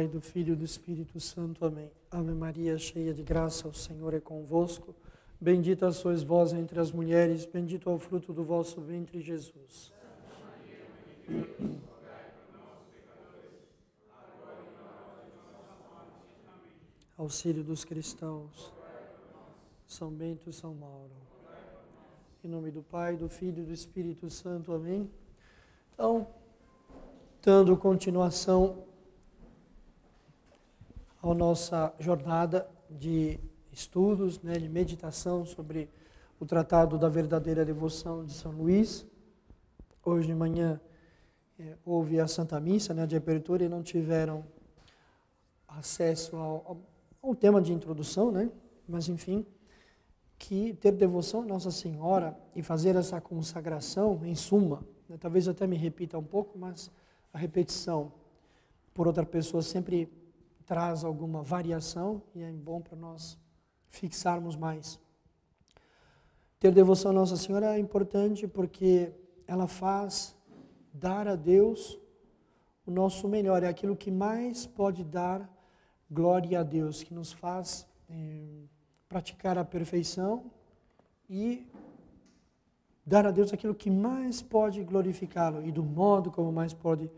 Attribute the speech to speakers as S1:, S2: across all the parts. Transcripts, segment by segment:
S1: Pai, do Filho e do Espírito Santo. Amém. Ave Maria, cheia de graça, o Senhor é convosco. Bendita sois vós entre as mulheres, bendito é o fruto do vosso ventre, Jesus. Auxílio dos cristãos, São Bento e São Mauro. Em nome do Pai, do Filho e do Espírito Santo. Amém. Então, dando continuação à nossa jornada de estudos, de meditação sobre o Tratado da Verdadeira Devoção de São Luís. Hoje de manhã houve a Santa Missa de abertura e não tiveram acesso ao tema de introdução, mas enfim, que ter devoção a Nossa Senhora e fazer essa consagração, em suma, talvez eu até me repita um pouco, mas a repetição por outra pessoa sempre traz alguma variação e é bom para nós fixarmos mais. Ter devoção a Nossa Senhora é importante porque ela faz dar a Deus o nosso melhor, é aquilo que mais pode dar glória a Deus, que nos faz praticar a perfeição e dar a Deus aquilo que mais pode glorificá-lo e do modo como mais pode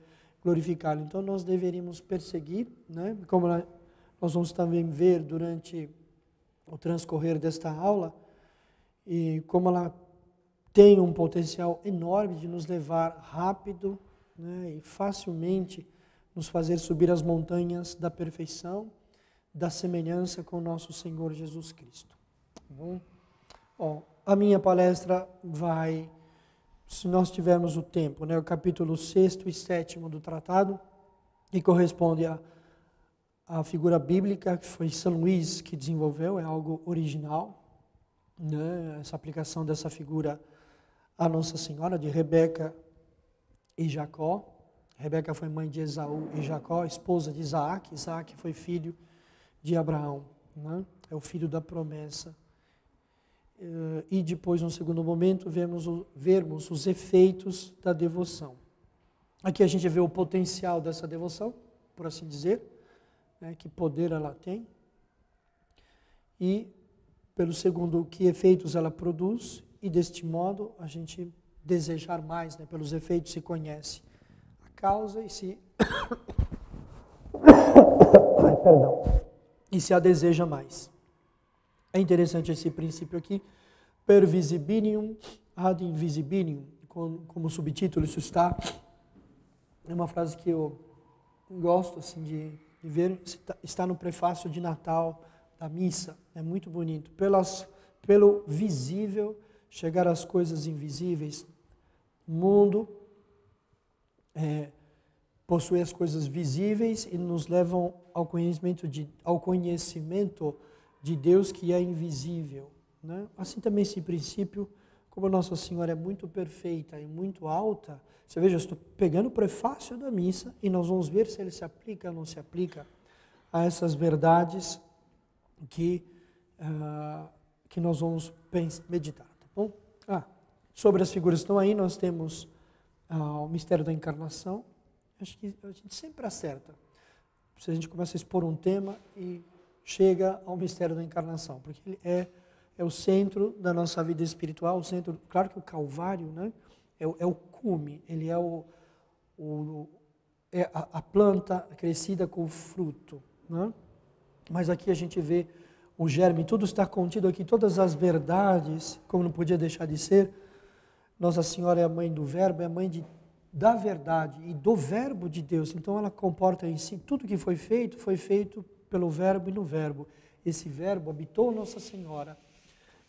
S1: glorificá-lo. Então nós deveríamos perseguir, como nós vamos também ver durante o transcorrer desta aula, e como ela tem um potencial enorme de nos levar rápido e facilmente nos fazer subir as montanhas da perfeição, da semelhança com o nosso Senhor Jesus Cristo. Bom, a minha palestra vai, se nós tivermos o tempo, o capítulo 6º e 7º do tratado, que corresponde à figura bíblica que foi São Luís que desenvolveu, é algo original, essa aplicação dessa figura à Nossa Senhora, de Rebeca e Jacó. Rebeca foi mãe de Esaú e Jacó, esposa de Isaac. Isaac foi filho de Abraão, é o filho da promessa. E depois, num segundo momento, vermos os efeitos da devoção. Aqui a gente vê o potencial dessa devoção, por assim dizer, que poder ela tem. E, pelo segundo, que efeitos ela produz. E, deste modo, a gente desejar mais, pelos efeitos se conhece a causa e se... E se a deseja mais. É interessante esse princípio aqui, per visibilium ad invisibilium, como subtítulo isso está. É uma frase que eu gosto assim, de ver, está no prefácio de Natal da missa, é muito bonito. Pelo visível chegar às coisas invisíveis. O mundo possui as coisas visíveis e nos levam ao conhecimento de Deus que é invisível. Assim também esse princípio, como Nossa Senhora é muito perfeita e muito alta, você veja, eu estou pegando o prefácio da missa e nós vamos ver se ele se aplica ou não se aplica a essas verdades que nós vamos meditar, tá bom? Sobre as figuras que estão aí, nós temos o mistério da encarnação. Acho que a gente sempre acerta. Se a gente começa a expor um tema e chega ao mistério da encarnação, porque ele é o centro da nossa vida espiritual, o centro, claro que o Calvário, é o cume, ele é a planta crescida com o fruto, Mas aqui a gente vê o germe, tudo está contido aqui, todas as verdades, como não podia deixar de ser. Nossa Senhora é a mãe do Verbo, é a mãe da verdade e do Verbo de Deus. Então ela comporta em si, tudo que foi feito pelo Verbo e no Verbo. Esse Verbo habitou Nossa Senhora.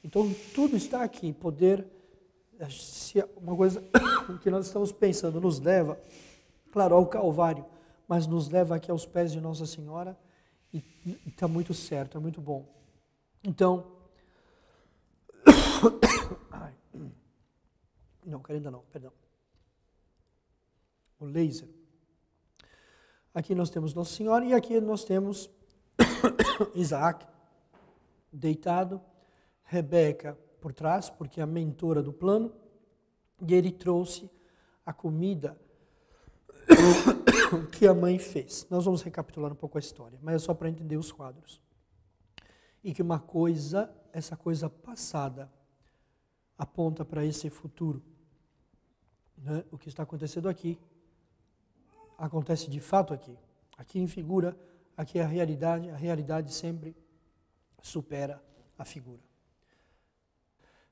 S1: Então tudo está aqui, poder, se uma coisa que nós estamos pensando nos leva, claro, ao Calvário, mas nos leva aqui aos pés de Nossa Senhora e está muito certo, é muito bom. Então, não, ainda não, perdão. O laser. Aqui nós temos Nossa Senhora e aqui nós temos Isaac deitado, Rebeca por trás, porque é a mentora do plano, e ele trouxe a comida que a mãe fez. Nós vamos recapitular um pouco a história, mas é só para entender os quadros. E que uma coisa, essa coisa passada, aponta para esse futuro. Né? O que está acontecendo aqui, acontece de fato aqui. Aqui em figura, aqui é a realidade sempre supera a figura.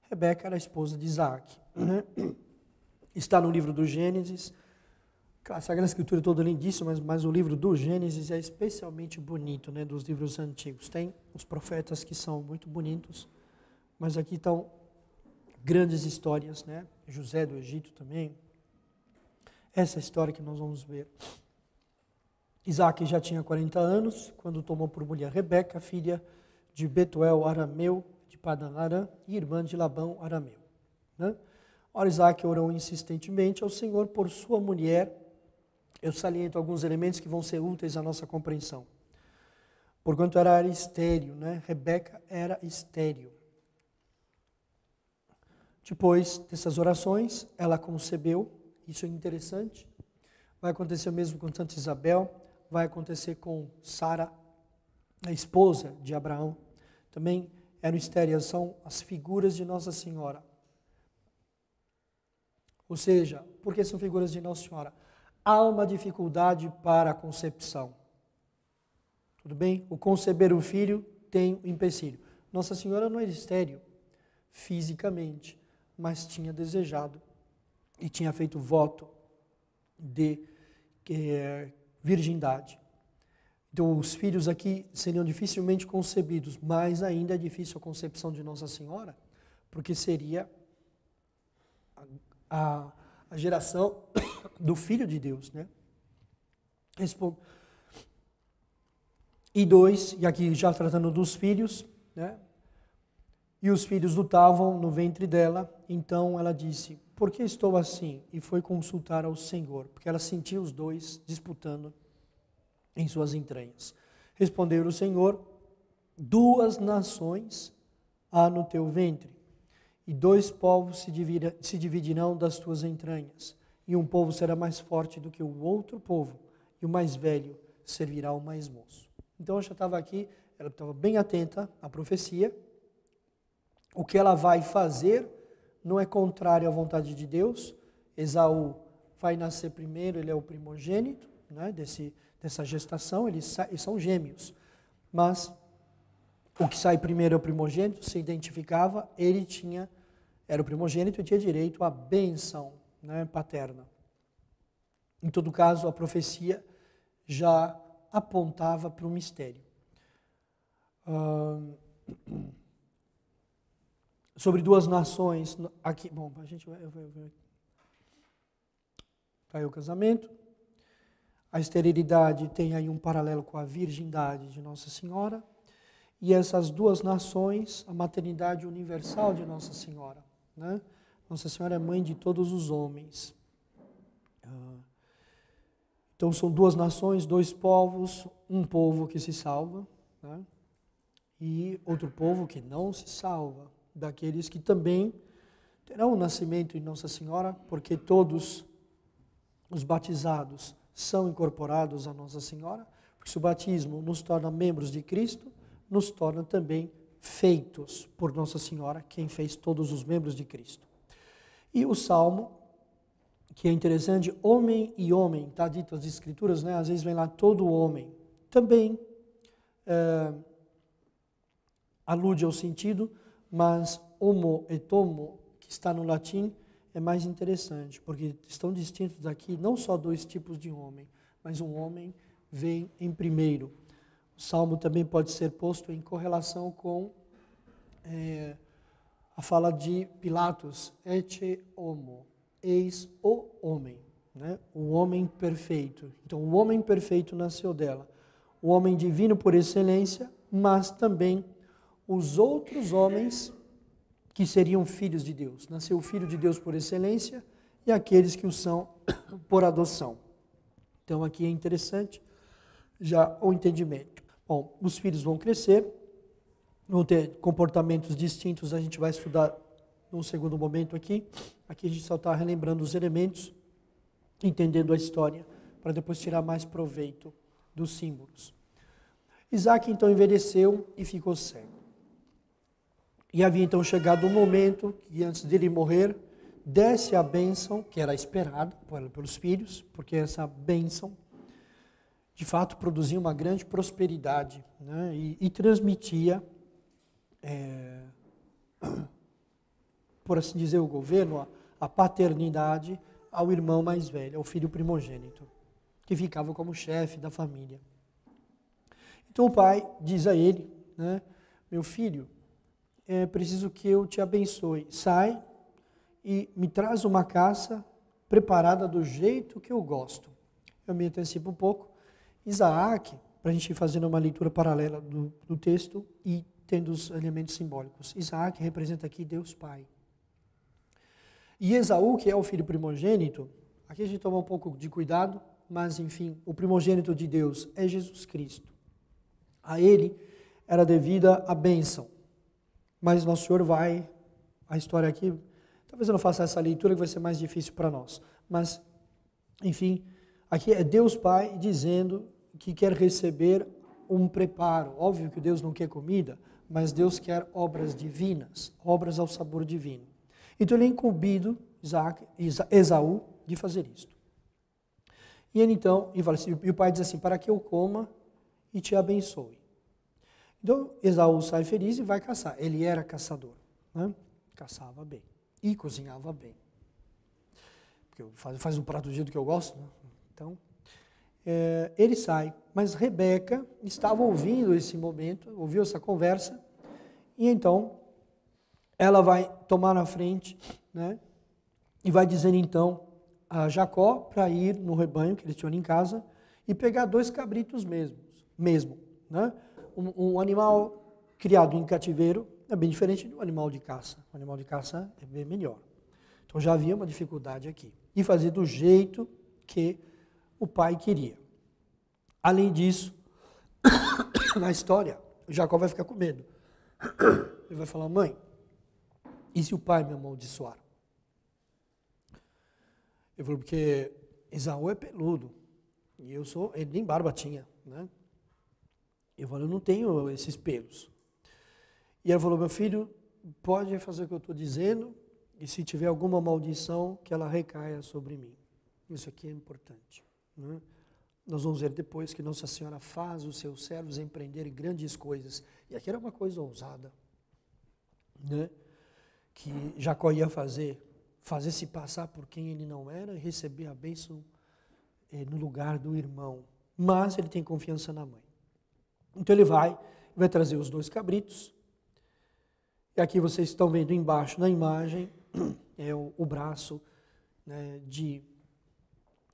S1: Rebeca era a esposa de Isaac. Né? Está no livro do Gênesis. A Sagrada Escritura é toda lindíssima, mas o livro do Gênesis é especialmente bonito, né, dos livros antigos. Tem os profetas que são muito bonitos, mas aqui estão grandes histórias, né? José do Egito também. Essa história que nós vamos ver. Isaac já tinha 40 anos quando tomou por mulher Rebeca, filha de Betuel arameu, de Padan Aram, e irmã de Labão arameu. Né? Ora, Isaac orou insistentemente ao Senhor por sua mulher. Eu saliento alguns elementos que vão ser úteis à nossa compreensão. Porquanto era estéril, né? Rebeca era estéril. Depois dessas orações, ela concebeu. Isso é interessante. Vai acontecer o mesmo com Santa Isabel. Vai acontecer com Sara, a esposa de Abraão. Também eram estéreis, são as figuras de Nossa Senhora. Ou seja, por que são figuras de Nossa Senhora? Há uma dificuldade para a concepção. Tudo bem? O conceber o filho tem um empecilho. Nossa Senhora não era estéril fisicamente, mas tinha desejado e tinha feito voto de virgindade. Então, os filhos aqui seriam dificilmente concebidos, mas ainda é difícil a concepção de Nossa Senhora, porque seria a geração do Filho de Deus, né? E aqui já tratando dos filhos, né? E os filhos lutavam no ventre dela, então ela disse, por que estou assim? E foi consultar ao Senhor, porque ela sentia os dois disputando em suas entranhas. Respondeu o Senhor, 2 nações há no teu ventre, e 2 povos se dividirão das tuas entranhas, e um povo será mais forte do que o outro povo, e o mais velho servirá ao mais moço. Então ela já estava aqui, ela estava bem atenta à profecia. O que ela vai fazer não é contrário à vontade de Deus. Esaú vai nascer primeiro, ele é o primogênito, né, dessa gestação, eles são gêmeos. Mas o que sai primeiro é o primogênito, se identificava, era o primogênito e tinha direito à bênção, né, paterna. Em todo caso, a profecia já apontava para o mistério. Sobre 2 nações, aqui, bom, a gente vai tá aí o casamento. A esterilidade tem aí um paralelo com a virgindade de Nossa Senhora. E essas 2 nações, a maternidade universal de Nossa Senhora, né? Nossa Senhora é mãe de todos os homens. Então são 2 nações, 2 povos, um povo que se salva, né? E outro povo que não se salva, daqueles que também terão o nascimento em Nossa Senhora, porque todos os batizados são incorporados a Nossa Senhora, porque se o batismo nos torna membros de Cristo, nos torna também feitos por Nossa Senhora, quem fez todos os membros de Cristo. E o Salmo, que é interessante, homem e homem, está dito nas Escrituras, né? Às vezes vem lá todo homem, também alude ao sentido, mas homo et homo, que está no latim, é mais interessante, porque estão distintos aqui não só 2 tipos de homem, mas um homem vem em primeiro. O Salmo também pode ser posto em correlação com a fala de Pilatos, ecce homo, eis o homem, né? O homem perfeito. Então, o homem perfeito nasceu dela. O homem divino por excelência, mas também os outros homens que seriam filhos de Deus. Nasceu o Filho de Deus por excelência e aqueles que o são por adoção. Então aqui é interessante já o entendimento. Bom, os filhos vão crescer, vão ter comportamentos distintos, a gente vai estudar num segundo momento aqui. Aqui a gente só está relembrando os elementos, entendendo a história para depois tirar mais proveito dos símbolos. Isaac então envelheceu e ficou cego. E havia então chegado o momento que antes dele morrer, desse a bênção que era esperada pelos filhos, porque essa bênção de fato produzia uma grande prosperidade, né? E transmitia, por assim dizer, o governo, a paternidade ao irmão mais velho, ao filho primogênito, que ficava como chefe da família. Então o pai diz a ele, né, meu filho, é preciso que eu te abençoe, sai e me traz uma caça preparada do jeito que eu gosto. Eu me antecipo um pouco. Isaac, para a gente ir fazendo uma leitura paralela do texto e tendo os elementos simbólicos. Isaac representa aqui Deus Pai. E Esaú, que é o filho primogênito, aqui a gente toma um pouco de cuidado, mas enfim, o primogênito de Deus é Jesus Cristo. A ele era devida a bênção. Mas Nosso Senhor vai, a história aqui, talvez eu não faça essa leitura que vai ser mais difícil para nós. Mas, enfim, aqui é Deus Pai dizendo que quer receber um preparo. Óbvio que Deus não quer comida, mas Deus quer obras divinas, obras ao sabor divino. Então ele é incumbido, Esaú, de fazer isto. E ele então, e o pai diz assim, para que eu coma e te abençoe. Então Esaú sai feliz e vai caçar. Ele era caçador, né? Caçava bem e cozinhava bem. Porque faz um prato do jeito que eu gosto, né? Então, ele sai, mas Rebeca estava ouvindo esse momento, ouviu essa conversa, e então ela vai tomar na frente, né, e vai dizer então a Jacó para ir no rebanho que eles tinham em casa e pegar 2 cabritos mesmo, né? Um animal criado em cativeiro é bem diferente do animal de caça. O animal de caça é bem melhor. Então já havia uma dificuldade aqui. E fazer do jeito que o pai queria. Além disso, na história, Jacó vai ficar com medo. Ele vai falar, mãe, e se o pai me amaldiçoar? Eu falo, porque Esaú é peludo, e ele nem barba tinha, né? Eu falo, eu não tenho esses pelos. E ela falou, meu filho, pode fazer o que eu estou dizendo, e se tiver alguma maldição, que ela recaia sobre mim. Isso aqui é importante, né? Nós vamos ver depois que Nossa Senhora faz os seus servos empreenderem grandes coisas. E aqui era uma coisa ousada, né? Que Jacó ia fazer-se passar por quem ele não era e receber a bênção no lugar do irmão. Mas ele tem confiança na mãe. Então ele vai trazer os 2 cabritos. E aqui vocês estão vendo embaixo na imagem, é o braço, né, de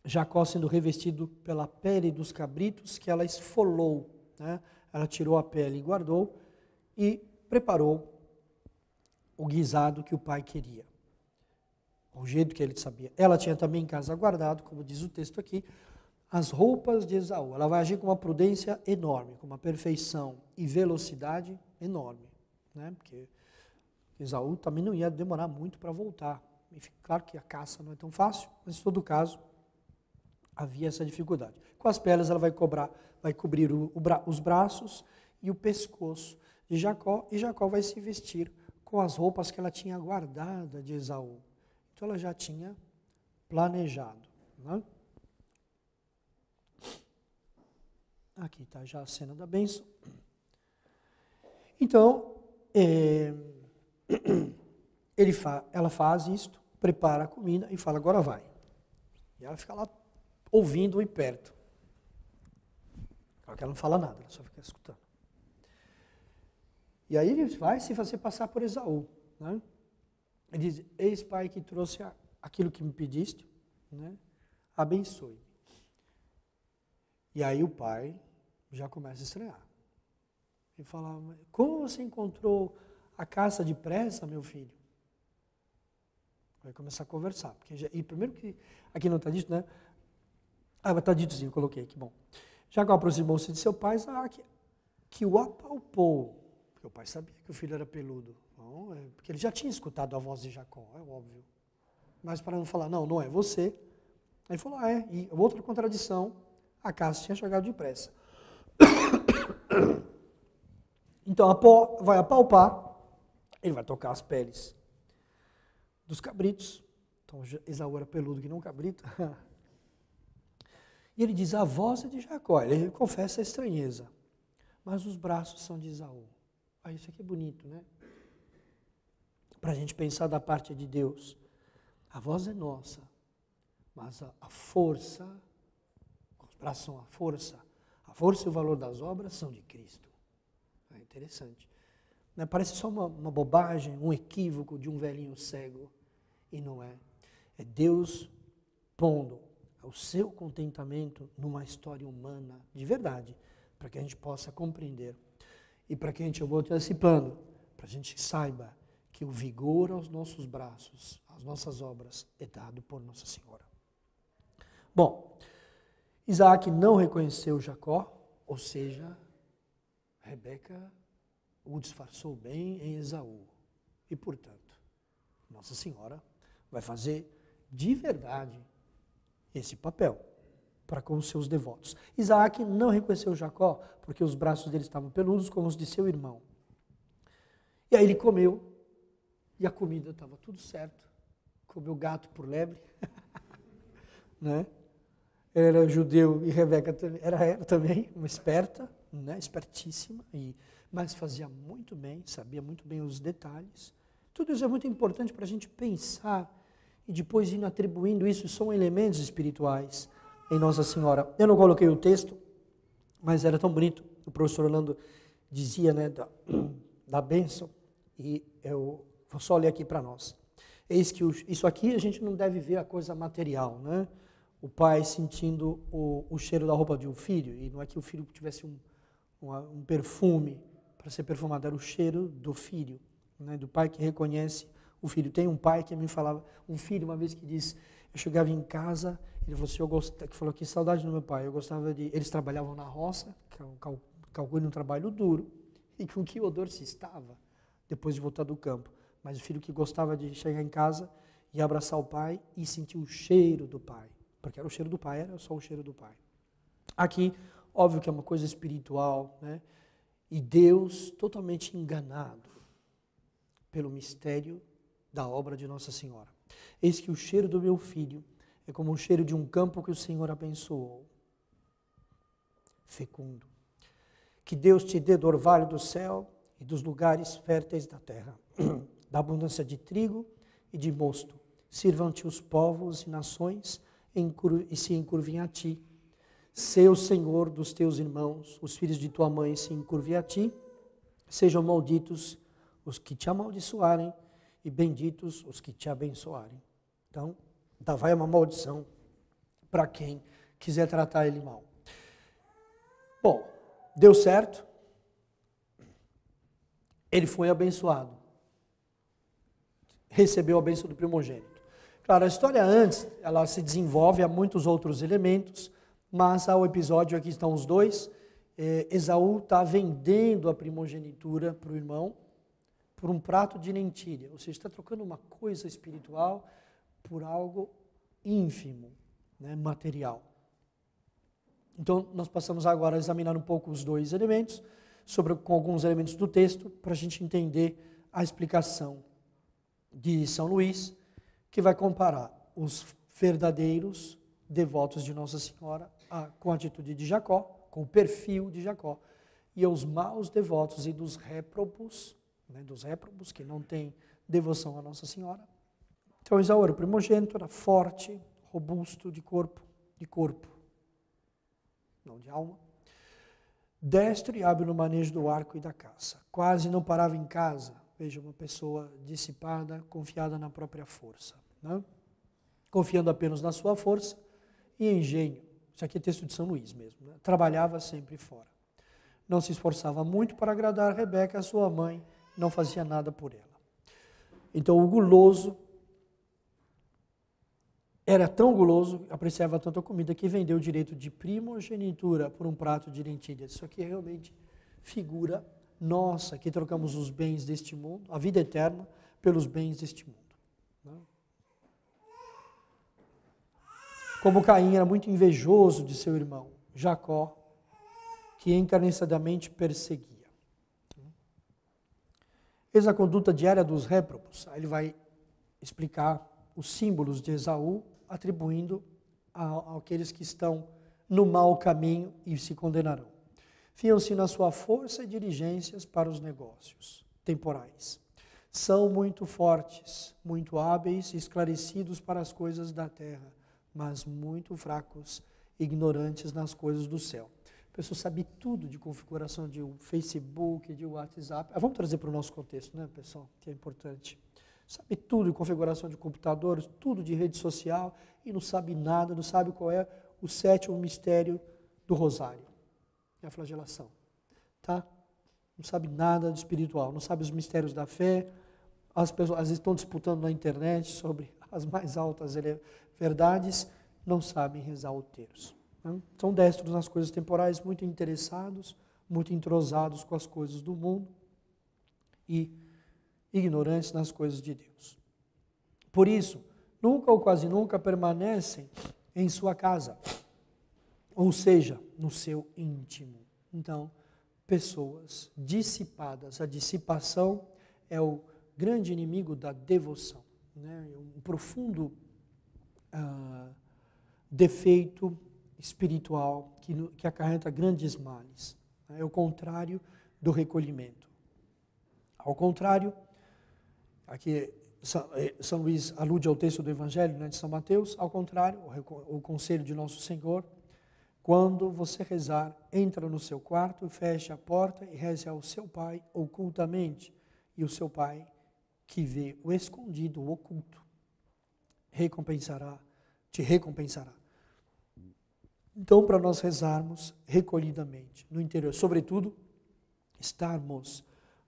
S1: Jacó sendo revestido pela pele dos cabritos que ela esfolou, né? Ela tirou a pele e guardou e preparou o guisado que o pai queria, o jeito que ele sabia. Ela tinha também em casa guardado, como diz o texto aqui, as roupas de Esaú. Ela vai agir com uma prudência enorme, com uma perfeição e velocidade enorme, né? Porque Esaú também não ia demorar muito para voltar. Enfim, claro que a caça não é tão fácil, mas em todo caso havia essa dificuldade. Com as peles ela vai cobrir os braços e o pescoço de Jacó, e Jacó vai se vestir com as roupas que ela tinha guardada de Esaú. Então ela já tinha planejado, né? Aqui está já a cena da bênção. Então, ela faz isto, prepara a comida e fala, agora vai. E ela fica lá ouvindo e perto. Claro que ela não fala nada, ela só fica escutando. E aí ele vai se fazer passar por Esaú, né? Ele diz, eis, pai, que trouxe aquilo que me pediste, né? Abençoe. E aí o pai já começa a estranhar. Ele fala, como você encontrou a caça depressa, meu filho? Vai começar a conversar. E primeiro que, aqui não está dito, né? Está dito sim, eu coloquei, que bom. Jacó aproximou-se de seu pai, que o apalpou. Porque o pai sabia que o filho era peludo. Não, porque ele já tinha escutado a voz de Jacó, é óbvio. Mas para não falar, não é você, Aí falou, e outra contradição, a caça tinha chegado depressa. Então vai apalpar, ele vai tocar as peles dos cabritos. Então Esaú era peludo que não cabrito. E ele diz, a voz é de Jacó. Ele confessa a estranheza. Mas os braços são de Esaú. Isso aqui é bonito, né? Para a gente pensar da parte de Deus. A voz é nossa, mas a força, os braços são a força e o valor das obras são de Cristo. É interessante. Parece só uma bobagem, um equívoco de um velhinho cego, e não é. É Deus pondo o seu contentamento numa história humana, de verdade, para que a gente possa compreender. E para que a gente, eu vou antecipando, para a gente saiba que o vigor aos nossos braços, às nossas obras, é dado por Nossa Senhora. Bom, Isaac não reconheceu Jacó, ou seja, Rebeca o disfarçou bem em Esaú. E, portanto, Nossa Senhora vai fazer de verdade esse papel para com os seus devotos. Isaac não reconheceu Jacó porque os braços dele estavam peludos como os de seu irmão. E aí ele comeu e a comida estava tudo certo. Comeu gato por lebre. Né? Ele era judeu e Rebeca era também uma esperta, né? Espertíssima, mas fazia muito bem, sabia muito bem os detalhes. Tudo isso é muito importante para a gente pensar e depois ir atribuindo isso, são elementos espirituais em Nossa Senhora. Eu não coloquei o texto, mas era tão bonito. O professor Orlando dizia, né, da bênção, e eu vou só ler aqui para nós. Eis que isso aqui a gente não deve ver a coisa material, né? O pai sentindo o cheiro da roupa de um filho, e não é que o filho tivesse um perfume para ser perfumado, era o cheiro do filho, né? Do pai que reconhece o filho. Tem um pai que me falava, um filho uma vez que disse, eu chegava em casa, ele falou assim, que falou que saudade do meu pai, eu gostava de, eles trabalhavam na roça, calculando um trabalho duro, e com que odor se estava depois de voltar do campo. Mas o filho que gostava de chegar em casa e abraçar o pai e sentir o cheiro do pai, porque era o cheiro do pai, era só o cheiro do pai. Aqui, óbvio que é uma coisa espiritual, né? E Deus totalmente enganado pelo mistério da obra de Nossa Senhora. Eis que o cheiro do meu filho é como o cheiro de um campo que o Senhor abençoou, fecundo. Que Deus te dê do orvalho do céu e dos lugares férteis da terra, da abundância de trigo e de mosto. Sirvam-te os povos e nações e se encurvem a ti. Sê o Senhor dos teus irmãos, os filhos de tua mãe se encurvem a ti. Sejam malditos os que te amaldiçoarem e benditos os que te abençoarem. Então, vai uma maldição para quem quiser tratar ele mal. Bom, deu certo. Ele foi abençoado. Recebeu a bênção do primogênito. Claro, a história antes, ela se desenvolve a muitos outros elementos, mas ao episódio, aqui estão os dois, Esaú está vendendo a primogenitura para o irmão por um prato de lentilha, ou seja, está trocando uma coisa espiritual por algo ínfimo, né, material. Então, nós passamos agora a examinar um pouco os dois elementos, com alguns elementos do texto, para a gente entender a explicação de São Luís, que vai comparar os verdadeiros devotos de Nossa Senhora com a atitude de Jacó, com o perfil de Jacó, e os maus devotos e dos réprobos, né, que não têm devoção a Nossa Senhora. Então, Esaú era o primogênito, era forte, robusto de corpo, não de alma, destro e hábil no manejo do arco e da caça. Quase não parava em casa. Veja, uma pessoa dissipada, confiada na própria força. Né? Confiando apenas na sua força e engenho. Isso aqui é texto de São Luís mesmo. Né? Trabalhava sempre fora. Não se esforçava muito para agradar Rebeca, a sua mãe, não fazia nada por ela. Então o guloso era tão guloso, apreciava tanto a comida, que vendeu o direito de primogenitura por um prato de lentilhas. Isso aqui é realmente figura nossa, que trocamos os bens deste mundo, a vida eterna, pelos bens deste mundo. Né? Como Caim era muito invejoso de seu irmão, Jacó, que encarniçadamente perseguia. Eis a conduta diária dos réprobos. Aí ele vai explicar os símbolos de Esaú, atribuindo àqueles que estão no mau caminho e se condenarão. Fiam-se na sua força e diligências para os negócios temporais. São muito fortes, muito hábeis e esclarecidos para as coisas da terra, mas muito fracos, ignorantes nas coisas do céu. A pessoa sabe tudo de configuração de Facebook, de WhatsApp. Vamos trazer para o nosso contexto, né, pessoal, que é importante. Sabe tudo de configuração de computadores, tudo de rede social, e não sabe nada, não sabe qual é o sétimo mistério do rosário, é a flagelação. Tá? Não sabe nada de espiritual, não sabe os mistérios da fé. As pessoas às vezes estão disputando na internet sobre as mais altas verdades, não sabem rezar o terço. São destros nas coisas temporais, muito interessados, muito entrosados com as coisas do mundo e ignorantes nas coisas de Deus. Por isso, nunca ou quase nunca permanecem em sua casa, ou seja, no seu íntimo. Então, pessoas dissipadas. A dissipação é o grande inimigo da devoção, né? Um profundo defeito espiritual que acarreta grandes males. É o contrário do recolhimento. Ao contrário, aqui São Luís alude ao texto do Evangelho, né, de São Mateus, ao contrário, o conselho de Nosso Senhor, quando você rezar, entra no seu quarto, feche a porta e reze ao seu Pai ocultamente, e o seu Pai, que vê o escondido, o oculto, te recompensará. Então, para nós rezarmos recolhidamente, no interior, sobretudo, estarmos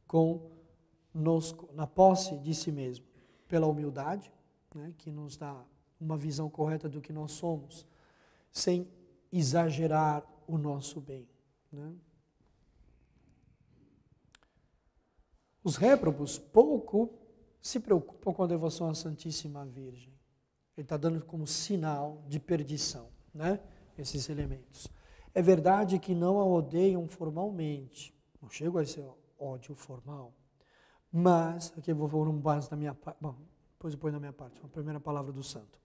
S1: conosco, na posse de si mesmo, pela humildade, né, que nos dá uma visão correta do que nós somos, sem exagerar o nosso bem. Né? Os réprobos pouco se preocupam com a devoção à Santíssima Virgem. Ele está dando como sinal de perdição, né? Esses elementos. É verdade que não a odeiam formalmente, não chego a esse ódio formal, mas, aqui eu vou pôr um base na minha parte, bom, depois eu ponho na minha parte, a primeira palavra do santo.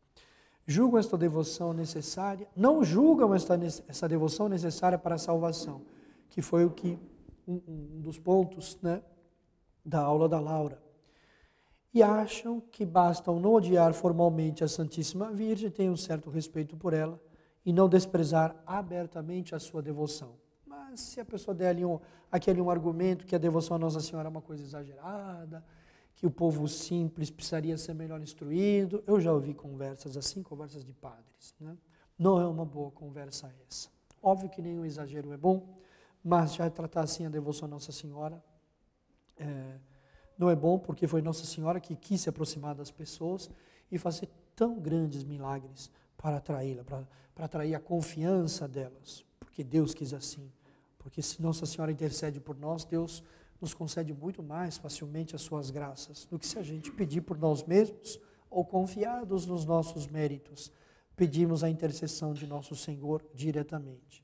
S1: Julgam esta devoção necessária, não julgam essa devoção necessária para a salvação, que foi o que, um dos pontos, né, da aula da Laura. E acham que bastam não odiar formalmente a Santíssima Virgem, ter um certo respeito por ela, e não desprezar abertamente a sua devoção. Mas se a pessoa der ali um argumento que a devoção a Nossa Senhora é uma coisa exagerada, que o povo simples precisaria ser melhor instruído, eu já ouvi conversas assim, conversas de padres. Né? Não é uma boa conversa essa. Óbvio que nenhum exagero é bom, mas já tratar assim a devoção a Nossa Senhora não é bom, porque foi Nossa Senhora que quis se aproximar das pessoas e fazer tão grandes milagres para atraí-la, para atrair a confiança delas, porque Deus quis assim. Porque se Nossa Senhora intercede por nós, Deus nos concede muito mais facilmente as suas graças do que se a gente pedir por nós mesmos ou confiados nos nossos méritos, pedimos a intercessão de nosso Senhor diretamente.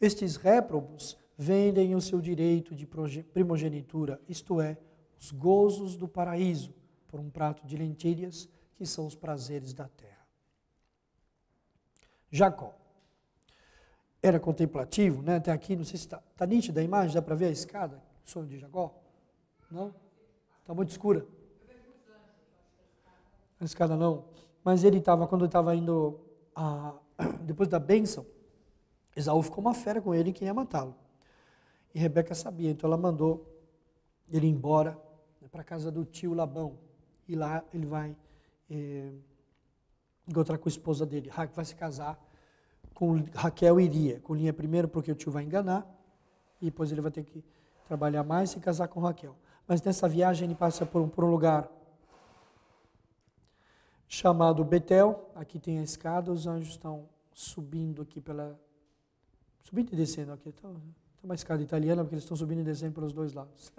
S1: Estes réprobos vendem o seu direito de primogenitura, isto é, os gozos do paraíso, por um prato de lentilhas, que são os prazeres da terra. Jacó era contemplativo, né? Até aqui, não sei se está nítida a imagem, dá para ver a escada, o sonho de Jacó? Não? Está muito escura. A escada não. Mas ele estava, quando ele estava indo, depois da bênção, Esaú ficou uma fera com ele, que ia matá-lo. E Rebeca sabia, então ela mandou ele embora para a casa do tio Labão. E lá ele vai encontrar com a esposa dele. Vai se casar com Raquel e Lia. Com Lia primeiro porque o tio vai enganar, e depois ele vai ter que trabalhar mais e casar com Raquel. Mas nessa viagem ele passa por um lugar chamado Betel. Aqui tem a escada, os anjos estão subindo aqui subindo e descendo aqui. Tem uma escada italiana, porque eles estão subindo e descendo pelos dois lados.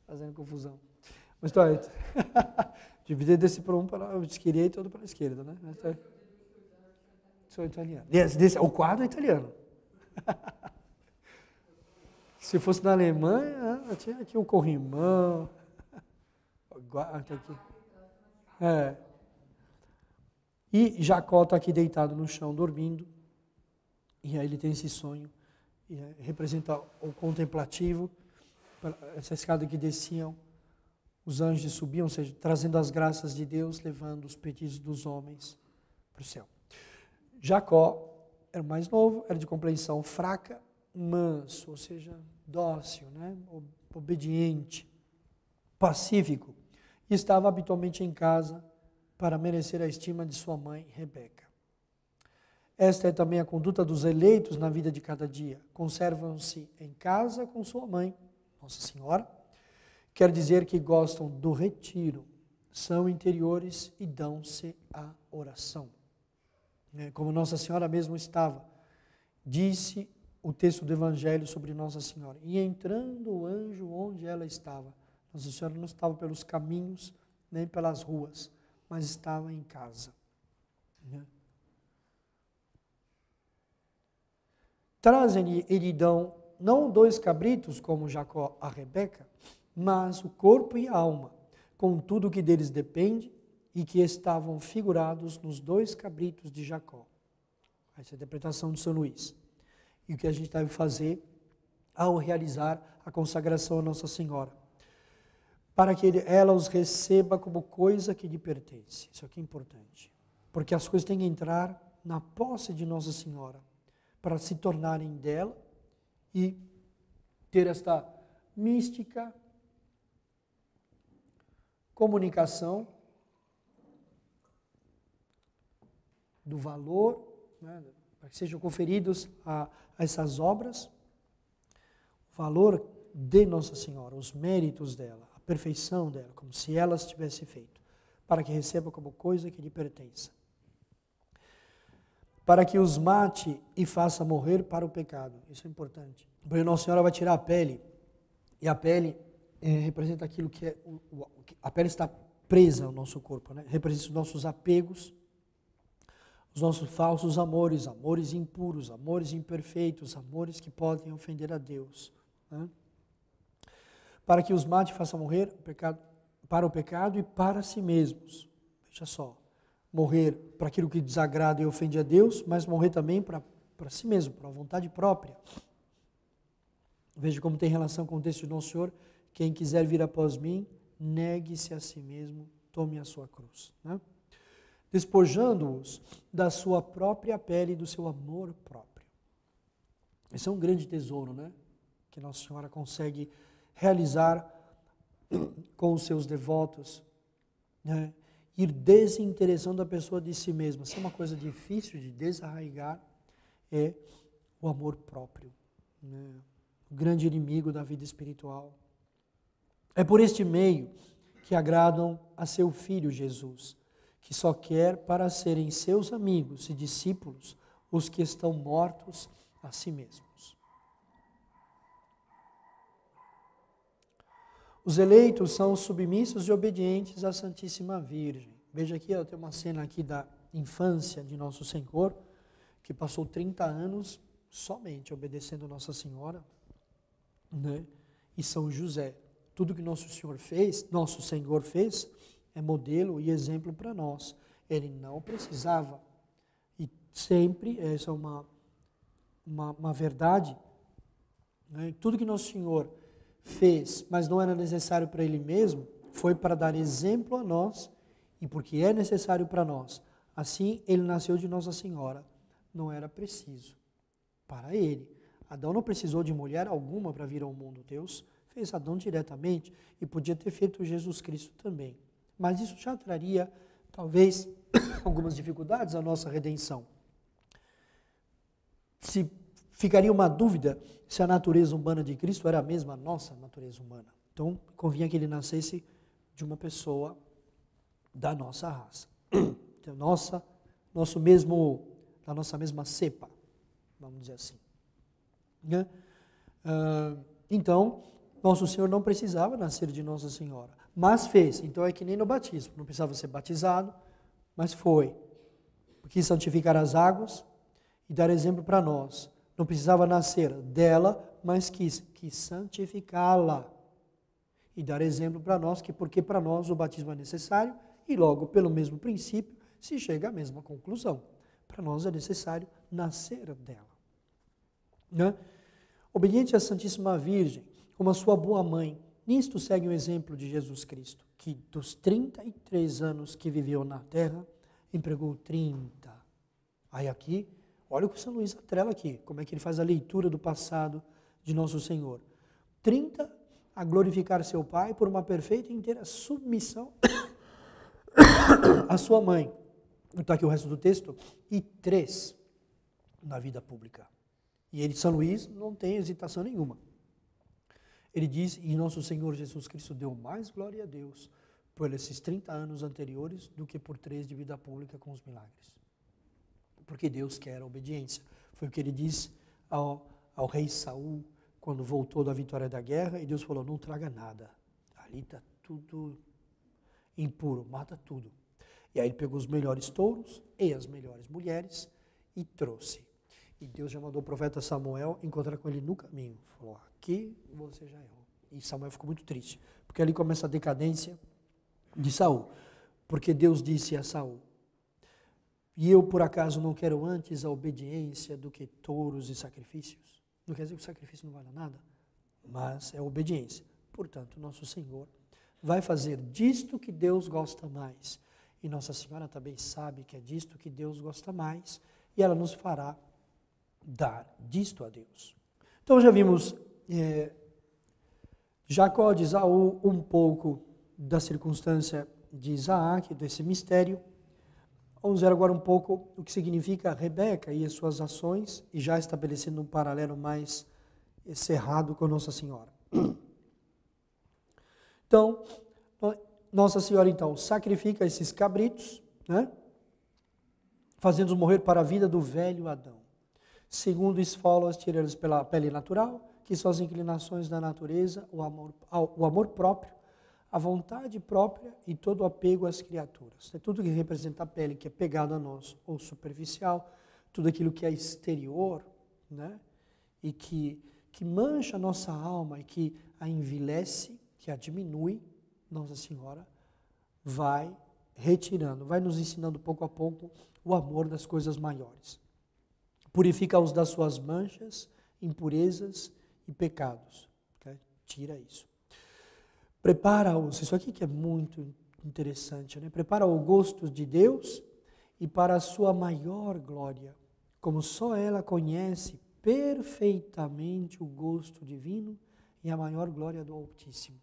S1: Fazendo confusão. Está dividido-se por um para o direito e outro para a esquerda, né? Sou italiano. O quadro é italiano. Se fosse na Alemanha, tinha aqui o corrimão. Aqui. E Jacó está aqui deitado no chão, dormindo. E aí ele tem esse sonho. E representa o contemplativo. Essa escada que desciam, os anjos subiam, ou seja, trazendo as graças de Deus, levando os pedidos dos homens para o céu. Jacó era o mais novo, era de compreensão fraca, manso, ou seja, dócil, né? Obediente, pacífico, e estava habitualmente em casa para merecer a estima de sua mãe, Rebeca. Esta é também a conduta dos eleitos na vida de cada dia. Conservam-se em casa com sua mãe, Nossa Senhora. Quer dizer que gostam do retiro, são interiores e dão-se à oração. Como Nossa Senhora mesmo estava, disse o texto do Evangelho sobre Nossa Senhora. E entrando o anjo onde ela estava, Nossa Senhora não estava pelos caminhos, nem pelas ruas, mas estava em casa. Trazem-lhe e lhe dão não 2 cabritos, como Jacó a Rebeca, mas o corpo e a alma, com tudo que deles depende, e que estavam figurados nos 2 cabritos de Jacó. Essa é a interpretação de São Luís. E o que a gente deve fazer ao realizar a consagração a Nossa Senhora, para que ela os receba como coisa que lhe pertence. Isso aqui é importante, porque as coisas têm que entrar na posse de Nossa Senhora, para se tornarem dela e ter esta mística comunicação do valor, né, para que sejam conferidos a essas obras, o valor de Nossa Senhora, os méritos dela, a perfeição dela, como se ela tivesse feito, para que receba como coisa que lhe pertença. Para que os mate e faça morrer para o pecado. Isso é importante. Porque Nossa Senhora vai tirar a pele, e a pele representa aquilo que é... A pele está presa ao nosso corpo, né? Representa os nossos apegos, os nossos falsos amores, amores impuros, amores imperfeitos, amores que podem ofender a Deus. Né? Para que os mate e faça morrer para o pecado e para si mesmos. Veja só. Morrer para aquilo que desagrada e ofende a Deus, mas morrer também para si mesmo, para a vontade própria. Veja como tem relação com o texto de Nosso Senhor: quem quiser vir após mim, negue-se a si mesmo, tome a sua cruz. Né? Despojando-os da sua própria pele e do seu amor próprio. Esse é um grande tesouro, né? Que Nossa Senhora consegue realizar com os seus devotos, né? Ir desinteressando a pessoa de si mesma. Isso é uma coisa difícil de desarraigar, é o amor próprio, né? O grande inimigo da vida espiritual. É por este meio que agradam a seu Filho Jesus, que só quer para serem seus amigos e discípulos os que estão mortos a si mesmos. Os eleitos são submissos e obedientes à Santíssima Virgem. Veja aqui, tem uma cena aqui da infância de Nosso Senhor, que passou 30 anos somente obedecendo Nossa Senhora, né? E São José. Tudo que Nosso Senhor fez, é modelo e exemplo para nós. Ele não precisava, e sempre, essa é uma verdade, né? Tudo que Nosso Senhor fez, mas não era necessário para Ele mesmo, foi para dar exemplo a nós, e porque é necessário para nós. Assim, Ele nasceu de Nossa Senhora, não era preciso para Ele. Adão não precisou de mulher alguma para vir ao mundo. Deus fez Adão diretamente e podia ter feito Jesus Cristo também. Mas isso já traria, talvez, algumas dificuldades à nossa redenção. Se ficaria uma dúvida se a natureza humana de Cristo era a mesma nossa natureza humana. Então, convinha que ele nascesse de uma pessoa da nossa raça, da nossa mesma cepa, vamos dizer assim. Né? Então, Nosso Senhor não precisava nascer de Nossa Senhora, mas fez. Então é que nem no batismo, não precisava ser batizado, mas foi. Quis santificar as águas e dar exemplo para nós. Não precisava nascer dela, mas quis santificá-la e dar exemplo para nós, porque para nós o batismo é necessário e logo, pelo mesmo princípio, se chega à mesma conclusão. Para nós é necessário nascer dela. Né? Obediente à Santíssima Virgem, como a sua boa mãe, nisto segue o exemplo de Jesus Cristo, que dos 33 anos que viveu na terra, empregou 30. Aí aqui, olha o que o São Luís atrela aqui, como é que ele faz a leitura do passado de Nosso Senhor. 30 a glorificar seu Pai por uma perfeita e inteira submissão à sua mãe. Está aqui o resto do texto. E 3 na vida pública. E ele, São Luís, não tem hesitação nenhuma. Ele diz, e nosso Senhor Jesus Cristo deu mais glória a Deus por esses 30 anos anteriores do que por 3 de vida pública com os milagres. Porque Deus quer a obediência. Foi o que ele disse ao rei Saul, quando voltou da vitória da guerra, e Deus falou, não traga nada. Ali está tudo impuro, mata tudo. E aí ele pegou os melhores touros e as melhores mulheres e trouxe. E Deus já mandou o profeta Samuel encontrar com ele no caminho. Falou, aqui você já errou. E Samuel ficou muito triste, porque ali começa a decadência de Saul. Porque Deus disse a Saul, e eu por acaso não quero antes a obediência do que touros e sacrifícios? Não quer dizer que o sacrifício não vale nada, mas é obediência. Portanto, nosso Senhor vai fazer disto que Deus gosta mais. E Nossa Senhora também sabe que é disto que Deus gosta mais, e ela nos fará dar disto a Deus. Então já vimos Jacó de Esaú, um pouco da circunstância de Isaac, desse mistério. Vamos ver agora um pouco o que significa Rebeca e as suas ações, e já estabelecendo um paralelo mais cerrado com Nossa Senhora. Então, Nossa Senhora então sacrifica esses cabritos, né? Fazendo-os morrer para a vida do velho Adão. Segundo esfolas, tira-eles pela pele natural, que são as inclinações da natureza, o amor próprio, a vontade própria e todo o apego às criaturas. É tudo que representa a pele, que é pegado a nós, ou superficial, tudo aquilo que é exterior, né? E que mancha a nossa alma e que a envilece, que a diminui, Nossa Senhora vai retirando, vai nos ensinando pouco a pouco o amor das coisas maiores. Purifica-os das suas manchas, impurezas e pecados. Okay? Tira isso. Prepara-os, isso aqui que é muito interessante, né? Prepara o gosto de Deus e para a sua maior glória, como só ela conhece perfeitamente o gosto divino e a maior glória do Altíssimo.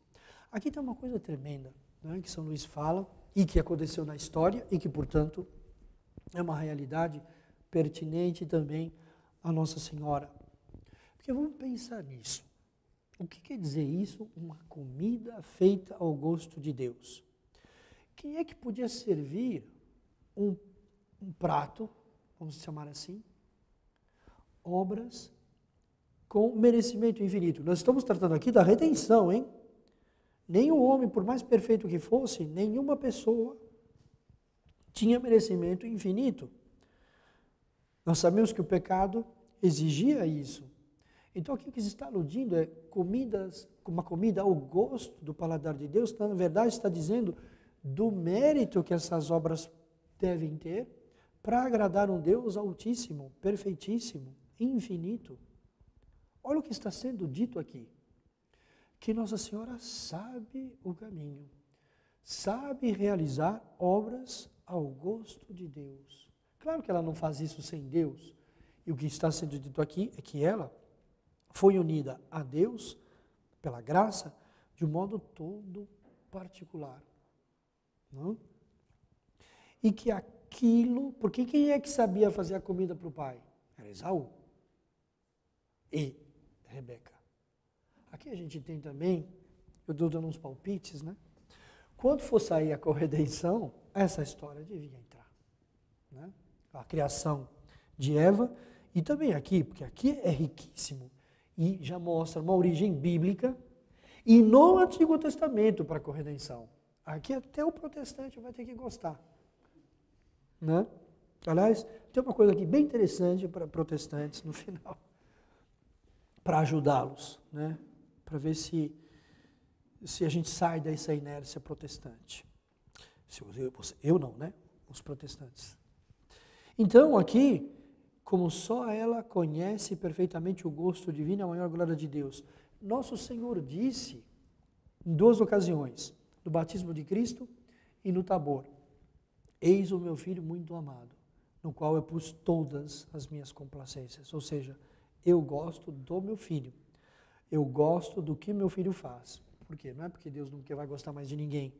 S1: Aqui tem uma coisa tremenda, né, que São Luís fala e que aconteceu na história e que, portanto, é uma realidade pertinente também à Nossa Senhora. Porque vamos pensar nisso. O que quer dizer isso? Uma comida feita ao gosto de Deus. Quem é que podia servir um prato, vamos chamar assim, obras com merecimento infinito? Nós estamos tratando aqui da redenção, hein? Nenhum homem, por mais perfeito que fosse, nenhuma pessoa tinha merecimento infinito. Nós sabemos que o pecado exigia isso. Então, aqui que se está aludindo é uma comida ao gosto do paladar de Deus, na verdade está dizendo do mérito que essas obras devem ter para agradar um Deus altíssimo, perfeitíssimo, infinito. Olha o que está sendo dito aqui. Que Nossa Senhora sabe o caminho, sabe realizar obras ao gosto de Deus. Claro que ela não faz isso sem Deus. E o que está sendo dito aqui é que ela foi unida a Deus, pela graça, de um modo todo particular. Não? E que aquilo... Porque quem é que sabia fazer a comida para o pai? Era Esaú e Rebeca. Aqui a gente tem também, eu estou dando uns palpites, né? Quando for sair a corredenção, essa história devia entrar. Né? A criação de Eva, e também aqui, porque aqui é riquíssimo. E já mostra uma origem bíblica, E no Antigo Testamento para a redenção. Aqui até o protestante vai ter que gostar. Né? Aliás, tem uma coisa aqui bem interessante para protestantes no final, para ajudá-los, né? Para ver se a gente sai dessa inércia protestante. Eu não, né? Os protestantes. Então, aqui, como só ela conhece perfeitamente o gosto divino e a maior glória de Deus, nosso Senhor disse, em 2 ocasiões, no batismo de Cristo e no Tabor, eis o meu filho muito amado, no qual eu pus todas as minhas complacências. Ou seja, eu gosto do meu filho. Eu gosto do que meu filho faz. Por quê? Não é porque Deus nunca vai gostar mais de ninguém,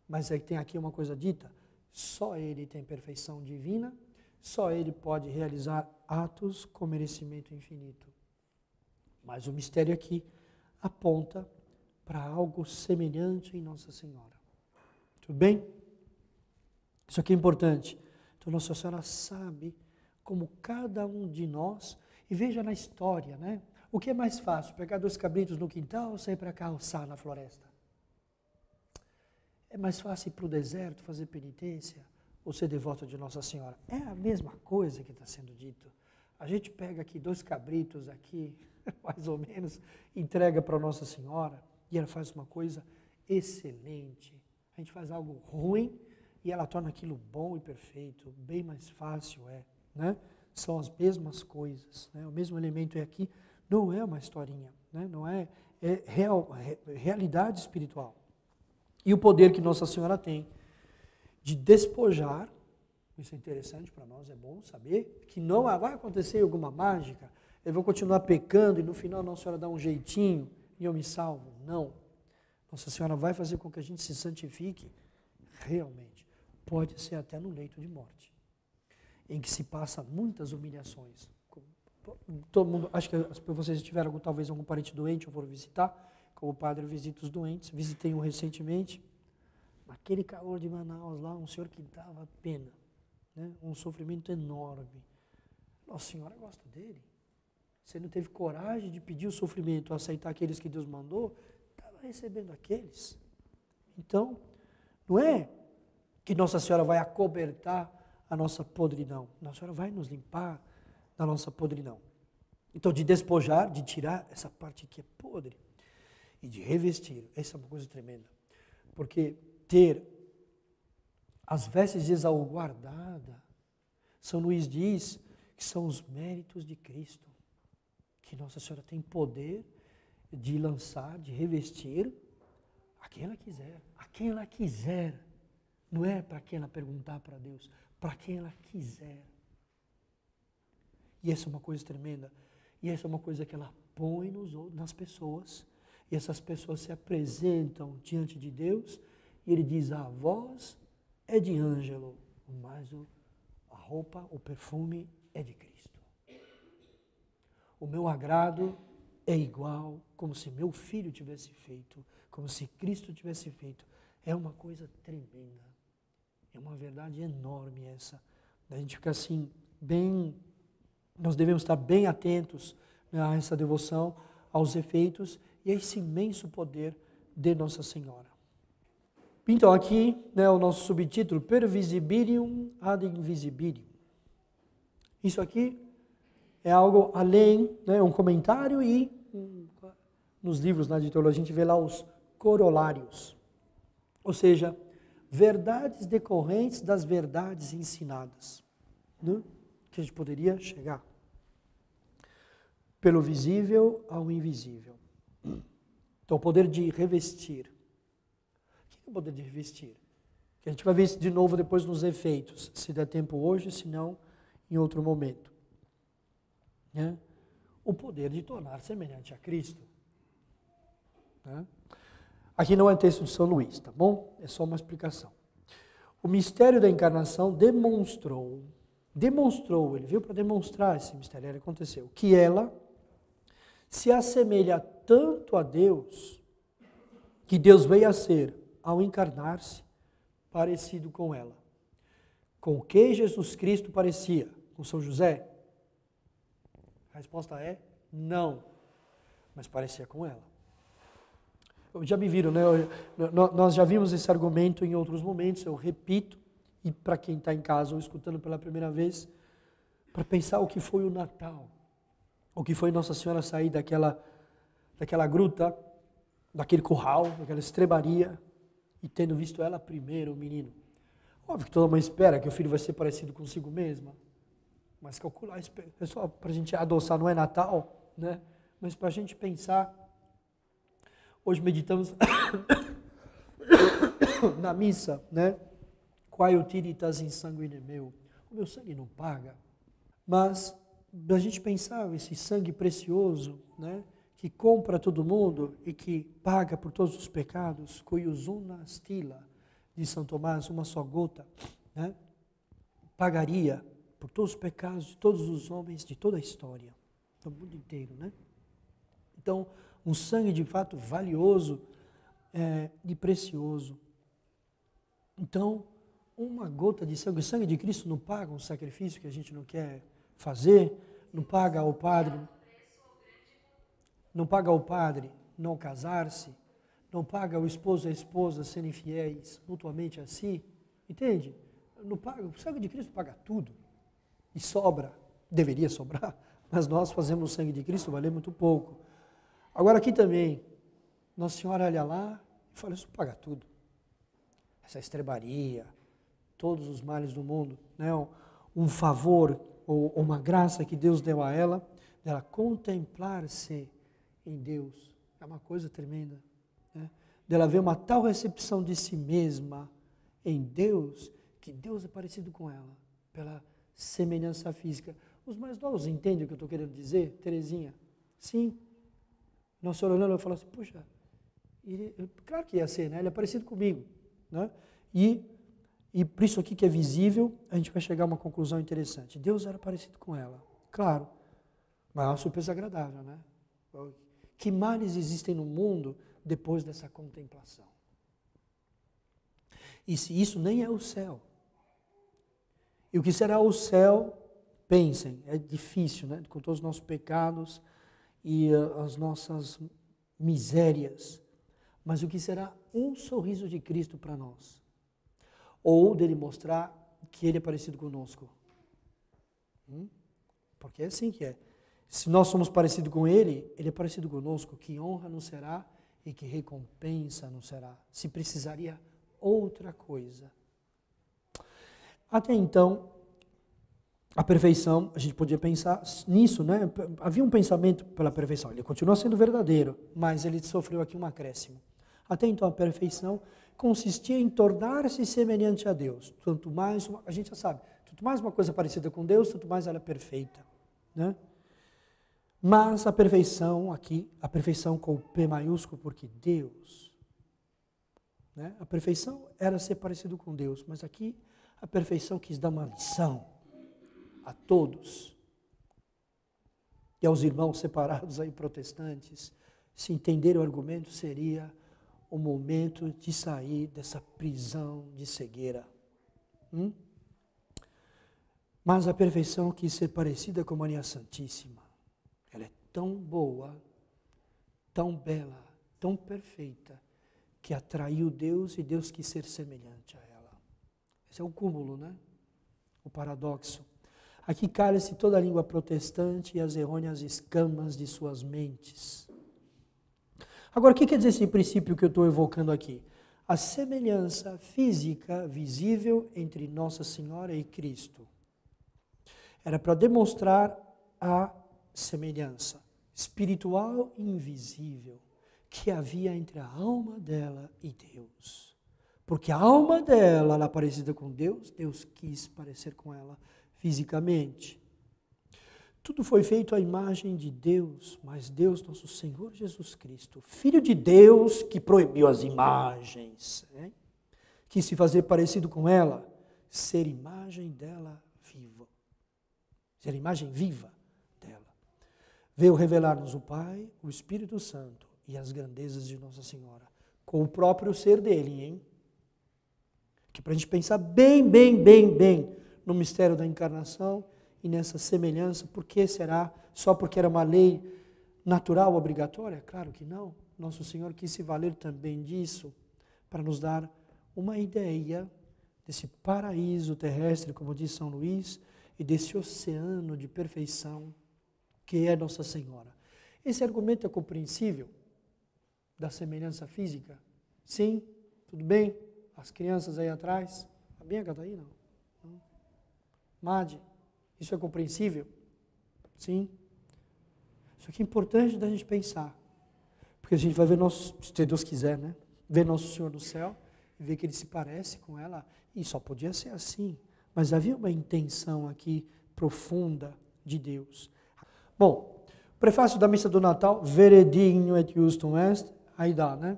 S1: mas é que tem aqui uma coisa dita, só Ele tem perfeição divina, só Ele pode realizar atos com merecimento infinito. Mas o mistério aqui aponta para algo semelhante em Nossa Senhora. Tudo bem? Isso aqui é importante. Então Nossa Senhora sabe como cada um de nós, e veja na história, né? O que é mais fácil, pegar 2 cabritos no quintal ou sair para calçar na floresta? É mais fácil ir para o deserto, fazer penitência, ou ser devoto de Nossa Senhora? É a mesma coisa que está sendo dito. A gente pega aqui 2 cabritos, aqui, mais ou menos, entrega para Nossa Senhora, e ela faz uma coisa excelente. A gente faz algo ruim, e ela torna aquilo bom e perfeito, bem mais fácil né? São as mesmas coisas, né? O mesmo elemento é aqui, não é uma historinha, né? Não é realidade espiritual. E o poder que Nossa Senhora tem de despojar, isso é interessante para nós, é bom saber, que não vai acontecer alguma mágica, eu vou continuar pecando e no final Nossa Senhora dá um jeitinho e eu me salvo. Não. Nossa Senhora vai fazer com que a gente se santifique realmente. Pode ser até no leito de morte, em que se passa muitas humilhações. Todo mundo, acho que vocês tiveram talvez algum parente doente ou foram visitar, como o padre visita os doentes, visitei um recentemente, naquele calor de Manaus lá, um senhor que dava pena, né? Um sofrimento enorme. Nossa Senhora gosta dele. Você não teve coragem de pedir o sofrimento, aceitar aqueles que Deus mandou, estava recebendo aqueles. Então, não é que Nossa Senhora vai acobertar a nossa podridão. Nossa Senhora vai nos limpar da nossa podridão. Então, de despojar, de tirar essa parte que é podre e de revestir, essa é uma coisa tremenda. Porque ter as vestes de Esaú guardada, São Luís diz que são os méritos de Cristo, que Nossa Senhora tem poder de lançar, de revestir a quem ela quiser. A quem ela quiser. Não é para quem ela perguntar para Deus, para quem ela quiser. E essa é uma coisa tremenda. E essa é uma coisa que ela põe nas pessoas. E essas pessoas se apresentam diante de Deus. E Ele diz, a voz é de Ângelo, mas a roupa, o perfume é de Cristo. O meu agrado é igual, como se meu filho tivesse feito, como se Cristo tivesse feito. É uma coisa tremenda. É uma verdade enorme essa. A gente fica assim, nós devemos estar bem atentos, né, a essa devoção, aos efeitos e a esse imenso poder de Nossa Senhora. Então aqui, né, o nosso subtítulo, Per visibilium ad invisibilium. Isso aqui é algo além, né, um comentário e nos livros, de teologia, a gente vê lá os corolários. Ou seja, verdades decorrentes das verdades ensinadas, né, que a gente poderia chegar. Pelo visível ao invisível. Então, o poder de revestir. O que é o poder de revestir? Que a gente vai ver isso de novo depois nos efeitos, se der tempo hoje, se não, em outro momento. Né? O poder de tornar semelhante a Cristo. Né? Aqui não é texto de São Luís, tá bom? É só uma explicação. O mistério da encarnação demonstrou, ele veio para demonstrar esse mistério, ele aconteceu, que ela se assemelha tanto a Deus, que Deus veio a ser, ao encarnar-se, parecido com ela. Com que Jesus Cristo parecia? Com São José? A resposta é não, mas parecia com ela. Já me viram, né? Nós já vimos esse argumento em outros momentos, eu repito, e para quem está em casa ou escutando pela primeira vez, para pensar o que foi o Natal, o que foi Nossa Senhora sair daquela gruta, daquele curral, daquela estrebaria, e tendo visto ela primeiro, o menino. Óbvio que toda mãe espera que o filho vai ser parecido consigo mesma, mas calcular, é só para a gente adoçar, não é Natal, né? Mas para a gente pensar, hoje meditamos na missa, né? Quae utilitas in sanguine meu? O meu sangue não paga. Mas a gente pensar esse sangue precioso, né? Que compra todo mundo e que paga por todos os pecados, cuius una stilla, de São Tomás, uma só gota, né? Pagaria por todos os pecados de todos os homens de toda a história, do mundo inteiro, né? Então, um sangue de fato valioso e precioso. Então, uma gota de sangue, o sangue de Cristo não paga um sacrifício que a gente não quer fazer, não paga ao padre não casar-se, não paga o esposo e a esposa serem fiéis mutuamente a si, entende? Não paga, o sangue de Cristo paga tudo e sobra, deveria sobrar, mas nós fazemos o sangue de Cristo valer muito pouco. Agora aqui também, Nossa Senhora olha lá e fala, isso paga tudo. Essa estrebaria, todos os males do mundo, né? Um favor ou uma graça que Deus deu a ela, dela contemplar-se em Deus, é uma coisa tremenda, né? Dela ver uma tal recepção de si mesma em Deus, que Deus é parecido com ela, pela semelhança física. Os mais novos entendem o que eu estou querendo dizer? Terezinha, sim. Nossa Senhora olhando, eu falo assim, puxa, claro que ia ser, né? Ele é parecido comigo, né? E por isso aqui que é visível, a gente vai chegar a uma conclusão interessante. Deus era parecido com ela, claro, mas é uma surpresa agradável, né? Que males existem no mundo depois dessa contemplação? E se isso nem é o céu? E o que será o céu? Pensem, é difícil, né? Com todos os nossos pecados e as nossas misérias. Mas o que será um sorriso de Cristo para nós? Ou dele mostrar que ele é parecido conosco? Porque é assim que é. Se nós somos parecidos com ele, ele é parecido conosco. Que honra não será e que recompensa não será. Se precisaria outra coisa. Até então, a perfeição, a gente podia pensar nisso, né? Havia um pensamento pela perfeição. Ele continua sendo verdadeiro, mas ele sofreu aqui um acréscimo. Até então, a perfeição consistia em tornar-se semelhante a Deus. Tanto mais, a gente já sabe, tanto mais uma coisa parecida com Deus, tanto mais ela é perfeita, né? Mas a perfeição aqui, a perfeição com o P maiúsculo, porque Deus, né? A perfeição era ser parecido com Deus, mas aqui a perfeição quis dar uma lição a todos. E aos irmãos separados aí, protestantes, se entenderem o argumento, seria o momento de sair dessa prisão de cegueira. Mas a perfeição quis ser parecida com Maria Santíssima. Ela é tão boa, tão bela, tão perfeita, que atraiu Deus e Deus quis ser semelhante a ela. Esse é o cúmulo, né? O paradoxo. Aqui calha-se toda a língua protestante e as errôneas escamas de suas mentes. Agora, o que quer dizer esse princípio que eu estou evocando aqui? A semelhança física visível entre Nossa Senhora e Cristo. Era para demonstrar a semelhança espiritual e invisível que havia entre a alma dela e Deus. Porque a alma dela era parecida com Deus, Deus quis parecer com ela fisicamente. Tudo foi feito à imagem de Deus, mas Deus, nosso Senhor Jesus Cristo, Filho de Deus, que proibiu as imagens, né? Quis se fazer parecido com ela, ser imagem dela viva. Ser imagem viva dela. Veio revelar-nos o Pai, o Espírito Santo e as grandezas de Nossa Senhora, com o próprio ser dele, hein? Que para a gente pensar bem no mistério da encarnação e nessa semelhança, por que será? Só porque era uma lei natural, obrigatória? Claro que não. Nosso Senhor quis se valer também disso para nos dar uma ideia desse paraíso terrestre, como diz São Luís, e desse oceano de perfeição que é Nossa Senhora. Esse argumento é compreensível da semelhança física? Sim? Tudo bem? As crianças aí atrás? Está bem a Catarina? Não? Madi, isso é compreensível? Sim? Isso aqui é importante da gente pensar. Porque a gente vai ver se Deus quiser, né? Ver Nosso Senhor no céu e ver que Ele se parece com ela. E só podia ser assim. Mas havia uma intenção aqui profunda de Deus. Bom, o prefácio da missa do Natal, Vere dignum et justum est, aí dá, né?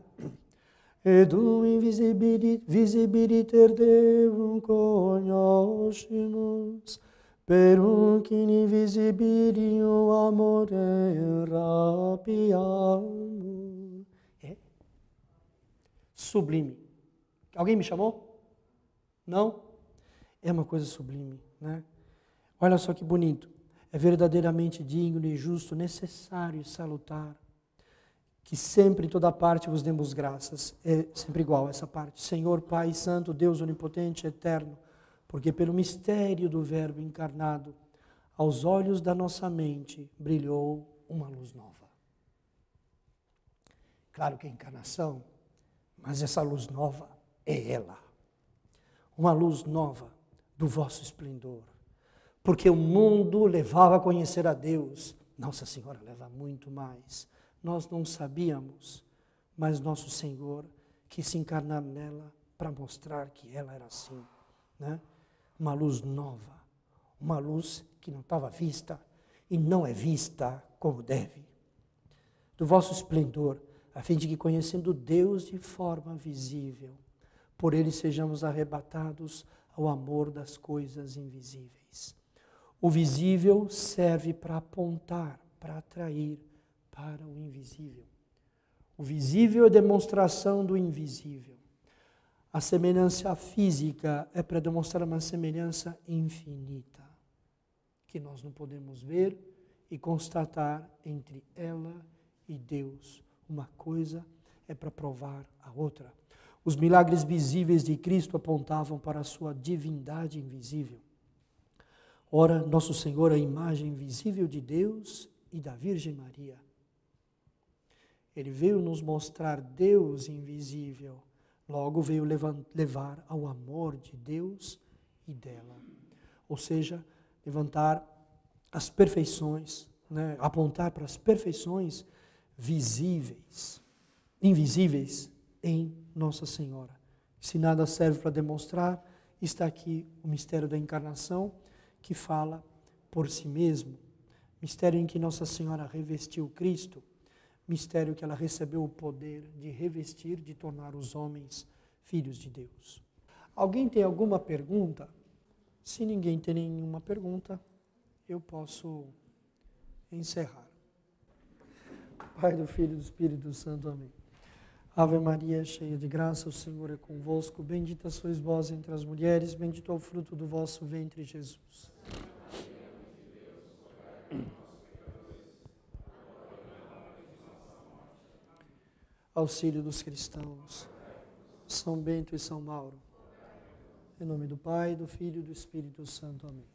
S1: Edum invisibiliter Deum cognoscimus, perum invisibilium amore rapiamur. É? Sublime. Alguém me chamou? Não? É uma coisa sublime, né? Olha só que bonito. É verdadeiramente digno e justo, necessário e salutar, que sempre em toda parte vos demos graças. É sempre igual essa parte. Senhor, Pai Santo, Deus Onipotente, Eterno, porque pelo mistério do Verbo encarnado, aos olhos da nossa mente brilhou uma luz nova. Claro que é encarnação, mas essa luz nova é ela. Uma luz nova do vosso esplendor. Porque o mundo levava a conhecer a Deus. Nossa Senhora leva muito mais. Nós não sabíamos, mas nosso Senhor quis se encarnar nela para mostrar que ela era assim, né? Uma luz nova, uma luz que não estava vista e não é vista como deve. Do vosso esplendor, a fim de que, conhecendo Deus de forma visível, por Ele sejamos arrebatados ao amor das coisas invisíveis. O visível serve para apontar, para atrair para o invisível. O visível é demonstração do invisível. A semelhança física é para demonstrar uma semelhança infinita, que nós não podemos ver e constatar entre ela e Deus. Uma coisa é para provar a outra. Os milagres visíveis de Cristo apontavam para a sua divindade invisível. Ora, Nosso Senhor é a imagem visível de Deus e da Virgem Maria. Ele veio nos mostrar Deus invisível, logo veio levar ao amor de Deus e dela. Ou seja, levantar as perfeições, né? Apontar para as perfeições visíveis, invisíveis em Nossa Senhora. Se nada serve para demonstrar, está aqui o mistério da encarnação, que fala por si mesmo, mistério em que Nossa Senhora revestiu Cristo, mistério que ela recebeu o poder de revestir, de tornar os homens filhos de Deus. Alguém tem alguma pergunta? Se ninguém tem nenhuma pergunta, eu posso encerrar. Pai, do Filho e do Espírito Santo, amém. Ave Maria, cheia de graça, o Senhor é convosco. Bendita sois vós entre as mulheres, bendito é o fruto do vosso ventre, Jesus. Auxílio dos cristãos, São Bento e São Mauro. Em nome do Pai, do Filho e do Espírito Santo. Amém.